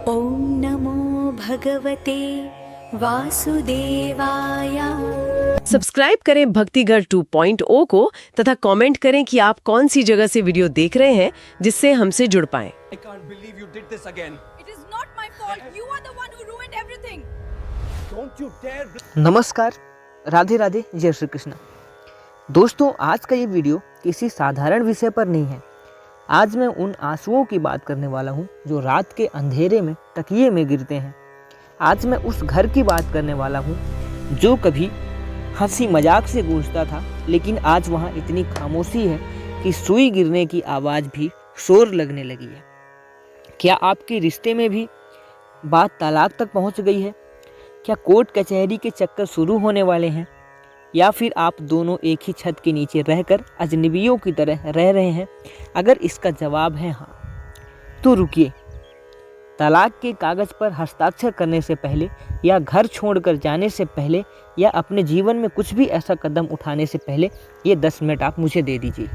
ॐ नमो भगवते वासुदेवाय। सब्सक्राइब करें भक्तिघर 2.0 को तथा कमेंट करें कि आप कौन सी जगह से वीडियो देख रहे हैं जिससे हमसे जुड़ पाएं। I can't believe you did this again. It is not my fault. You are the one who ruined everything. Don't you dare. नमस्कार, राधे राधे, जय श्री कृष्ण। दोस्तों, आज का ये वीडियो किसी साधारण विषय पर नहीं है। आज मैं उन आंसुओं की बात करने वाला हूँ जो रात के अंधेरे में तकिए में गिरते हैं। आज मैं उस घर की बात करने वाला हूँ जो कभी हंसी मजाक से गूंजता था, लेकिन आज वहाँ इतनी खामोशी है कि सुई गिरने की आवाज़ भी शोर लगने लगी है। क्या आपके रिश्ते में भी बात तलाक तक पहुँच गई है? क्या कोर्ट कचहरी के चक्कर शुरू होने वाले हैं? या फिर आप दोनों एक ही छत के नीचे रहकर अजनबियों की तरह रह रहे हैं? अगर इसका जवाब है हाँ, तो रुकिए। तलाक के कागज़ पर हस्ताक्षर करने से पहले, या घर छोड़कर जाने से पहले, या अपने जीवन में कुछ भी ऐसा कदम उठाने से पहले ये 10 मिनट आप मुझे दे दीजिए।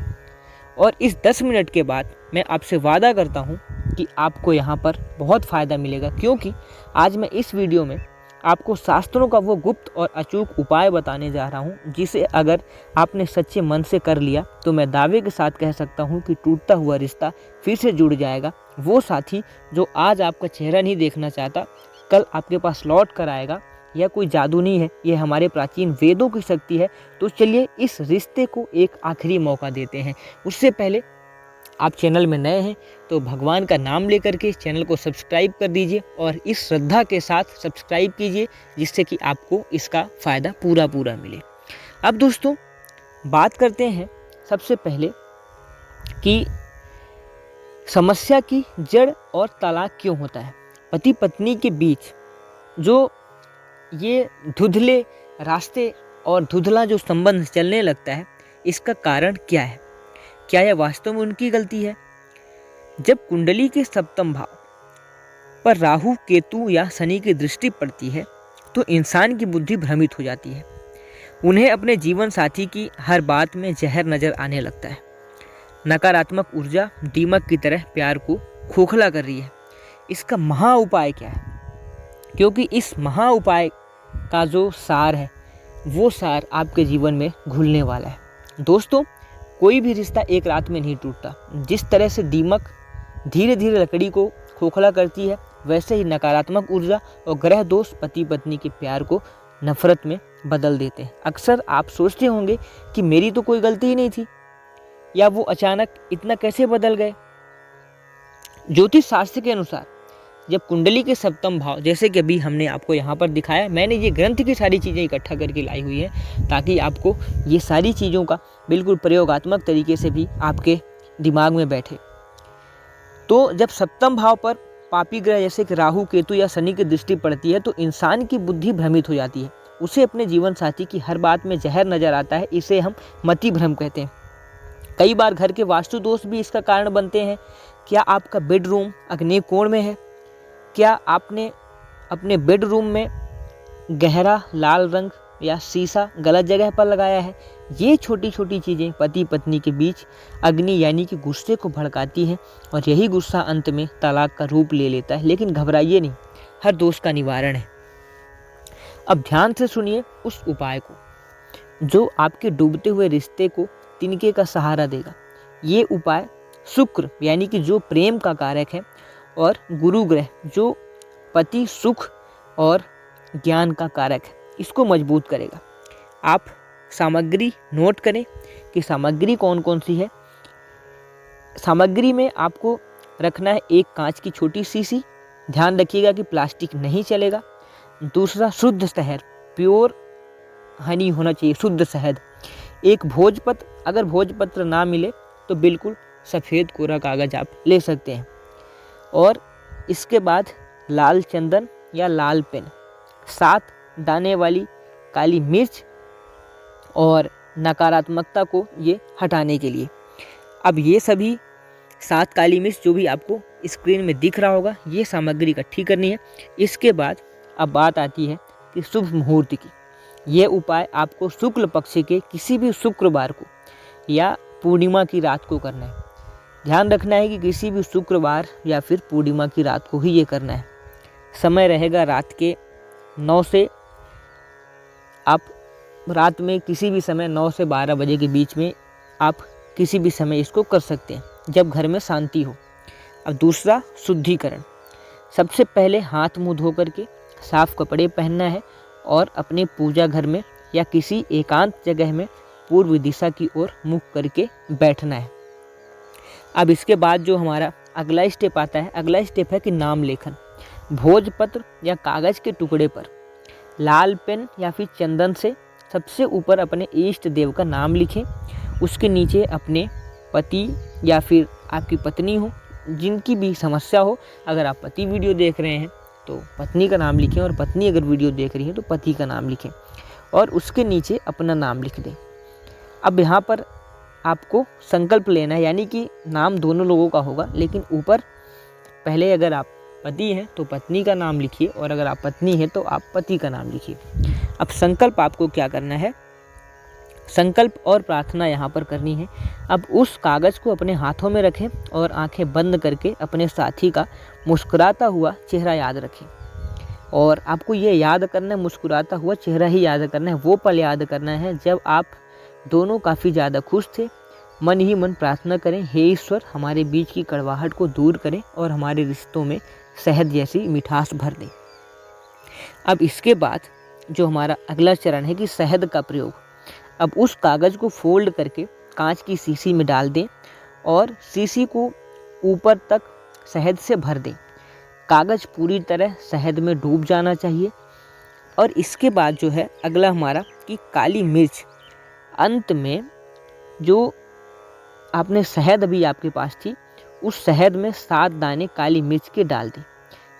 और इस 10 मिनट के बाद मैं आपसे वादा करता हूँ कि आपको यहाँ पर बहुत फ़ायदा मिलेगा, क्योंकि आज मैं इस वीडियो में आपको शास्त्रों का वो गुप्त और अचूक उपाय बताने जा रहा हूँ जिसे अगर आपने सच्चे मन से कर लिया तो मैं दावे के साथ कह सकता हूँ कि टूटता हुआ रिश्ता फिर से जुड़ जाएगा। वो साथी जो आज आपका चेहरा नहीं देखना चाहता, कल आपके पास लौट कर आएगा। यह कोई जादू नहीं है, यह हमारे प्राचीन वेदों की शक्ति है। तो चलिए इस रिश्ते को एक आखिरी मौका देते हैं। उससे पहले आप चैनल में नए हैं तो भगवान का नाम लेकर के चैनल को सब्सक्राइब कर दीजिए और इस श्रद्धा के साथ सब्सक्राइब कीजिए जिससे कि आपको इसका फ़ायदा पूरा मिले। अब दोस्तों, बात करते हैं सबसे पहले कि समस्या की जड़ और तलाक क्यों होता है। पति पत्नी के बीच जो ये धुंधले रास्ते और धुंधला जो संबंध चलने लगता है, इसका कारण क्या है? क्या यह वास्तव में उनकी गलती है? जब कुंडली के सप्तम भाव पर राहु, केतु या शनि की दृष्टि पड़ती है तो इंसान की बुद्धि भ्रमित हो जाती है। उन्हें अपने जीवन साथी की हर बात में जहर नजर आने लगता है। नकारात्मक ऊर्जा दीमक की तरह प्यार को खोखला कर रही है। इसका महा उपाय क्या है? क्योंकि इस महा उपाय का जो सार है, वो सार आपके जीवन में घुलने वाला है। दोस्तों, कोई भी रिश्ता एक रात में नहीं टूटता। जिस तरह से दीमक धीरे धीरे लकड़ी को खोखला करती है, वैसे ही नकारात्मक ऊर्जा और ग्रह दोष पति पत्नी के प्यार को नफरत में बदल देते हैं। अक्सर आप सोचते होंगे कि मेरी तो कोई गलती ही नहीं थी, या वो अचानक इतना कैसे बदल गए। ज्योतिष शास्त्र के अनुसार जब कुंडली के सप्तम भाव, जैसे कि अभी हमने आपको यहाँ पर दिखाया, मैंने ये ग्रंथ की सारी चीज़ें इकट्ठा करके लाई हुई है ताकि आपको ये सारी चीज़ों का बिल्कुल प्रयोगात्मक तरीके से भी आपके दिमाग में बैठे। तो जब सप्तम भाव पर पापी ग्रह जैसे कि राहु, केतु या शनि की दृष्टि पड़ती है तो इंसान की बुद्धि भ्रमित हो जाती है। उसे अपने जीवन साथी की हर बात में जहर नजर आता है। इसे हम मति भ्रम कहते हैं। कई बार घर के वास्तु दोष भी इसका कारण बनते हैं। क्या आपका बेडरूम अग्नि कोण में है? क्या आपने अपने बेडरूम में गहरा लाल रंग या शीशा गलत जगह पर लगाया है? ये छोटी छोटी चीज़ें पति पत्नी के बीच अग्नि यानी कि गुस्से को भड़काती हैं और यही गुस्सा अंत में तलाक का रूप ले लेता है। लेकिन घबराइए नहीं, हर दोष का निवारण है। अब ध्यान से सुनिए उस उपाय को जो आपके डूबते हुए रिश्ते को तिनके का सहारा देगा। ये उपाय शुक्र यानी कि जो प्रेम का कारक है, और गुरु ग्रह जो पति सुख और ज्ञान का कारक है, इसको मजबूत करेगा। आप सामग्री नोट करें कि सामग्री कौन कौन सी है। सामग्री में आपको रखना है एक कांच की छोटी शीशी, ध्यान रखिएगा कि प्लास्टिक नहीं चलेगा। दूसरा, शुद्ध शहद, प्योर हनी होना चाहिए, शुद्ध शहद। एक भोजपत्र, अगर भोजपत्र ना मिले तो बिल्कुल सफ़ेद कोरा कागज़ आप ले सकते हैं। और इसके बाद लाल चंदन या लाल पेन, 7 दाने वाली काली मिर्च और नकारात्मकता को ये हटाने के लिए। अब ये सभी 7 काली मिर्च जो भी आपको स्क्रीन में दिख रहा होगा, ये सामग्री इकट्ठी करनी है। इसके बाद अब बात आती है कि शुभ मुहूर्त की। ये उपाय आपको शुक्ल पक्ष के किसी भी शुक्रवार को या पूर्णिमा की रात को करना है। ध्यान रखना है कि किसी भी शुक्रवार या फिर पूर्णिमा की रात को ही ये करना है। समय रहेगा रात के 9 से, आप रात में किसी भी समय 9 से 12 बजे के बीच में आप किसी भी समय इसको कर सकते हैं, जब घर में शांति हो। अब दूसरा, शुद्धिकरण। सबसे पहले हाथ मुंह धो करके साफ कपड़े पहनना है और अपने पूजा घर में या किसी एकांत जगह में पूर्व दिशा की ओर मुख करके बैठना है। अब इसके बाद जो हमारा अगला स्टेप आता है, अगला स्टेप है कि नाम लेखन। भोजपत्र या कागज़ के टुकड़े पर लाल पेन या फिर चंदन से सबसे ऊपर अपने इष्ट देव का नाम लिखें। उसके नीचे अपने पति या फिर आपकी पत्नी हो, जिनकी भी समस्या हो, अगर आप पति वीडियो देख रहे हैं तो पत्नी का नाम लिखें, और पत्नी अगर वीडियो देख रही है तो पति का नाम लिखें, और उसके नीचे अपना नाम लिख दें। अब यहाँ पर आपको संकल्प लेना है, यानी कि नाम दोनों लोगों का होगा, लेकिन ऊपर पहले अगर आप पति हैं तो पत्नी का नाम लिखिए, और अगर आप पत्नी हैं तो आप पति का नाम लिखिए। अब संकल्प आपको क्या करना है, संकल्प और प्रार्थना यहाँ पर करनी है। अब उस कागज़ को अपने हाथों में रखें और आंखें बंद करके अपने साथी का मुस्कुराता हुआ चेहरा याद रखें। और आपको ये याद करना है, मुस्कुराता हुआ चेहरा ही याद करना है, वो पल याद करना है जब आप दोनों काफ़ी ज़्यादा खुश थे। मन ही मन प्रार्थना करें, हे ईश्वर हमारे बीच की कड़वाहट को दूर करें और हमारे रिश्तों में शहद जैसी मिठास भर दें। अब इसके बाद जो हमारा अगला चरण है कि शहद का प्रयोग। अब उस कागज़ को फोल्ड करके कांच की शीशी में डाल दें और शीशी को ऊपर तक शहद से भर दें। कागज़ पूरी तरह शहद में डूब जाना चाहिए। और इसके बाद जो है अगला हमारा कि काली मिर्च, अंत में जो आपने शहद अभी आपके पास थी, उस शहद में 7 दाने काली मिर्च के डाल दें।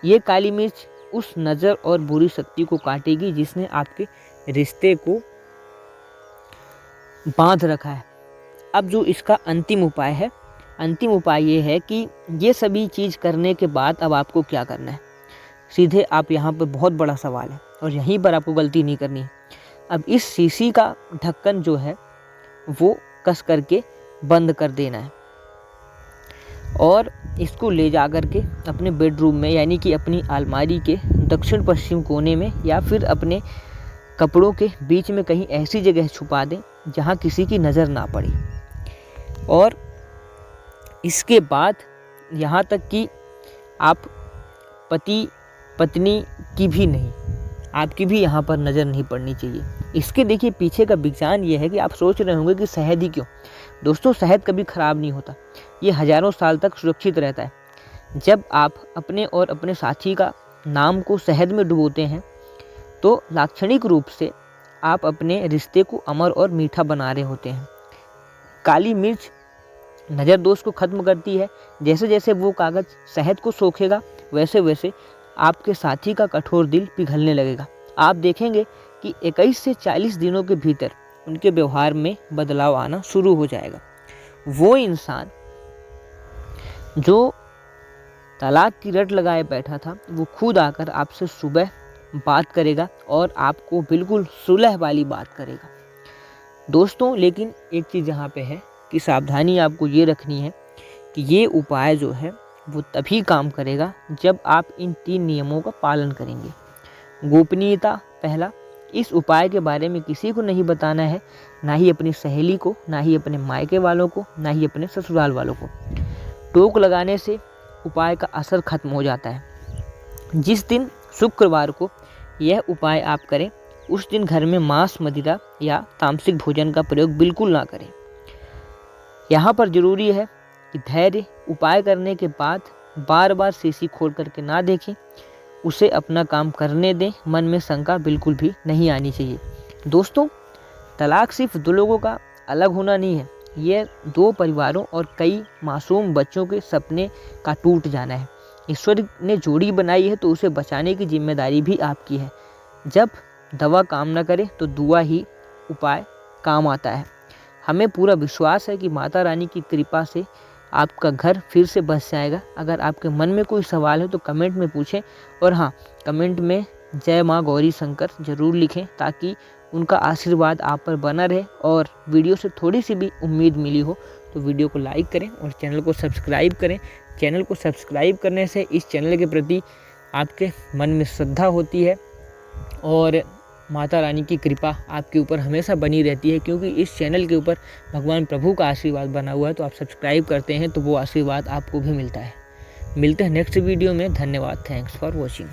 ये काली मिर्च उस नज़र और बुरी शक्ति को काटेगी जिसने आपके रिश्ते को बांध रखा है। अब जो इसका अंतिम उपाय है, अंतिम उपाय ये है कि ये सभी चीज़ करने के बाद अब आपको क्या करना है। सीधे आप यहाँ पर बहुत बड़ा सवाल है और यहीं पर आपको गलती नहीं करनी है। अब इस शीशी का ढक्कन जो है वो कस करके बंद कर देना है और इसको ले जा कर के अपने बेडरूम में, यानी कि अपनी अलमारी के दक्षिण पश्चिम कोने में या फिर अपने कपड़ों के बीच में कहीं ऐसी जगह छुपा दें जहां किसी की नज़र ना पड़े। और इसके बाद यहाँ तक कि आप पति पत्नी की भी नहीं, आपकी भी यहाँ पर नज़र नहीं पड़नी चाहिए। इसके देखिए पीछे का विज्ञान ये है कि आप सोच रहे होंगे कि शहद ही क्यों। दोस्तों शहद कभी ख़राब नहीं होता, ये हज़ारों साल तक सुरक्षित रहता है। जब आप अपने और अपने साथी का नाम को शहद में डुबोते हैं तो लाक्षणिक रूप से आप अपने रिश्ते को अमर और मीठा बना रहे होते हैं। काली मिर्च नज़र दोष को ख़त्म करती है। जैसे जैसे वो कागज़ शहद को सोखेगा वैसे वैसे आपके साथी का कठोर दिल पिघलने लगेगा। आप देखेंगे कि 21 से 40 दिनों के भीतर उनके व्यवहार में बदलाव आना शुरू हो जाएगा। वो इंसान जो तलाक की रट लगाए बैठा था वो खुद आकर आपसे सुबह बात करेगा और आपको बिल्कुल सुलह वाली बात करेगा। दोस्तों लेकिन एक चीज़ यहाँ पे है कि सावधानी आपको ये रखनी है कि ये उपाय जो है वो तभी काम करेगा जब आप इन 3 नियमों का पालन करेंगे। गोपनीयता पहला, इस उपाय के बारे में किसी को नहीं बताना है, ना ही अपनी सहेली को, ना ही अपने मायके वालों को, ना ही अपने ससुराल वालों को। टोक लगाने से उपाय का असर खत्म हो जाता है। जिस दिन शुक्रवार को यह उपाय आप करें उस दिन घर में मांस, मदिरा या तामसिक भोजन का प्रयोग बिल्कुल ना करें। यहाँ पर जरूरी है कि धैर्य, उपाय करने के बाद बार बार शीशी खोल करके ना देखें, उसे अपना काम करने दें। मन में शंका बिल्कुल भी नहीं आनी चाहिए। दोस्तों तलाक सिर्फ 2 लोगों का अलग होना नहीं है, ये 2 परिवारों और कई मासूम बच्चों के सपने का टूट जाना है। ईश्वर ने जोड़ी बनाई है तो उसे बचाने की जिम्मेदारी भी आपकी है। जब दवा काम न करे तो दुआ ही उपाय काम आता है। हमें पूरा विश्वास है कि माता रानी की कृपा से आपका घर फिर से बस जाएगा। अगर आपके मन में कोई सवाल है तो कमेंट में पूछें, और हाँ, कमेंट में जय माँ गौरी शंकर जरूर लिखें ताकि उनका आशीर्वाद आप पर बना रहे। और वीडियो से थोड़ी सी भी उम्मीद मिली हो तो वीडियो को लाइक करें और चैनल को सब्सक्राइब करें। चैनल को सब्सक्राइब करने से इस चैनल के प्रति आपके मन में श्रद्धा होती है और माता रानी की कृपा आपके ऊपर हमेशा बनी रहती है, क्योंकि इस चैनल के ऊपर भगवान प्रभु का आशीर्वाद बना हुआ है। तो आप सब्सक्राइब करते हैं तो वो आशीर्वाद आपको भी मिलता है। मिलते हैं नेक्स्ट वीडियो में। धन्यवाद। Thanks for watching.